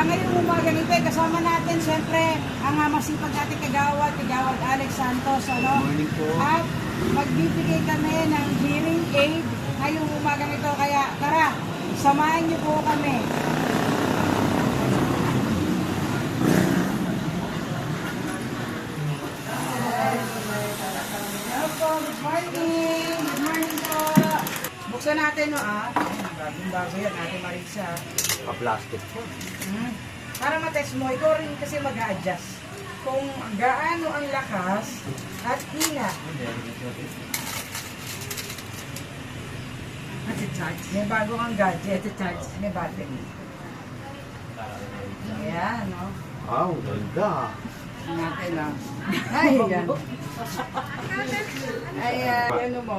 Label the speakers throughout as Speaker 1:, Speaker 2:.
Speaker 1: ngayong umaga nito, kasama natin siyempre ang masipag natin kagawad Alex Santos, ano?
Speaker 2: Morning po.
Speaker 1: At magbibigay kami ng hearing aid ngayong umaga nito, kaya tara, samahan niyo po kami. Hello po, good morning! Good morning po! Buksan natin, no, bagong-bago yan, Ate Marisa.
Speaker 2: Pa-plastic po.
Speaker 1: Para matest mo, ikaw rin kasi mag-a-adjust kung gaano ang lakas at hina. May bago kang gadget, may battery. Ayan, no?
Speaker 2: Wow, ganda.
Speaker 1: Natin lang. Ay, yan. Ay, ano mo?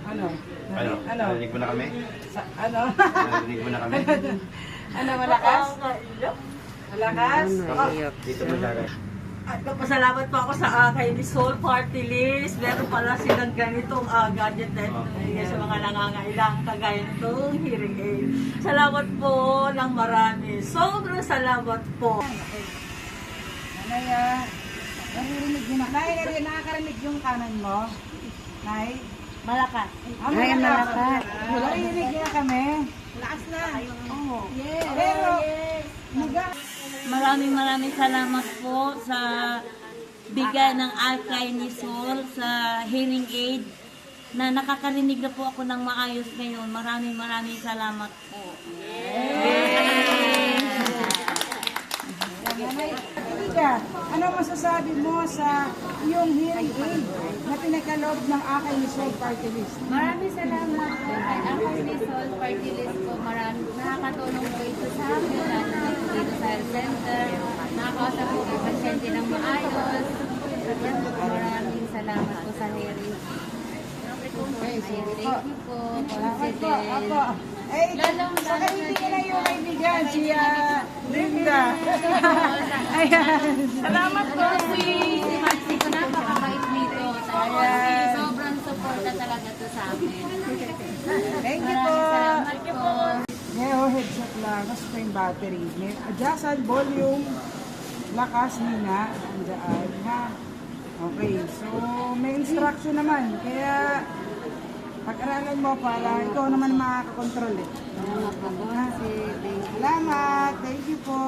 Speaker 1: Ano?
Speaker 2: Ano? Narinig mo na kami?
Speaker 1: Ano?
Speaker 2: Narinig mo na kami?
Speaker 1: Ano, malakas? Malakas?
Speaker 2: Dito mo lagay.
Speaker 3: At napasalamat po ako sa kay Sol Party List. Meron pala silang ganitong gadget na ibigay sa mga nangangailangan kagaya nitong hearing aid. Salamat po ng marami. Sobrang salamat po.
Speaker 1: Nanay, naririnig niyo na. Nay, nakakarinig yung kanan mo? Nay?
Speaker 3: Malakas.
Speaker 1: Ay, malakas. Naririnig niyo na kami. Lakas na. Oo. Yes. Pero,
Speaker 4: Maraming salamat po sa bigay ng alkay ni Sol sa hearing aid na nakakarinig na po ako ng maayos ngayon. Maraming salamat po.
Speaker 1: ano masasabi mo sa iyong hearing aid na pinagkaloob ng akay ni Sol Party List?
Speaker 5: Maraming salamat po kay Akay ni Sol Party List po. Nakakatulong po ito sa akin, lalo na po dito sa health center. Nakakausap po ang pasyente ng maayos. Yan po, maraming salamat po sa hearing.
Speaker 1: Okay, so,
Speaker 5: Thank you po,
Speaker 1: Ako.
Speaker 5: Considel.
Speaker 1: Eh, saka hindi ko na yung kaibigan, si Linda. Ayan. Salamat po,
Speaker 5: Si Maxi ko, napakabait nito.
Speaker 1: Ayan.
Speaker 5: Sobrang suporta talaga to sa amin.
Speaker 1: Thank you po.
Speaker 5: Salamat po.
Speaker 1: Ngayon, headset lang. Tapos pa yung battery. May adjustan, volume, lakas, hina. Andyan, ha? Okay, so may instruction naman. Kaya, pag-aralan mo para ikaw naman makakakontrol eh. Salamat. Thank you po.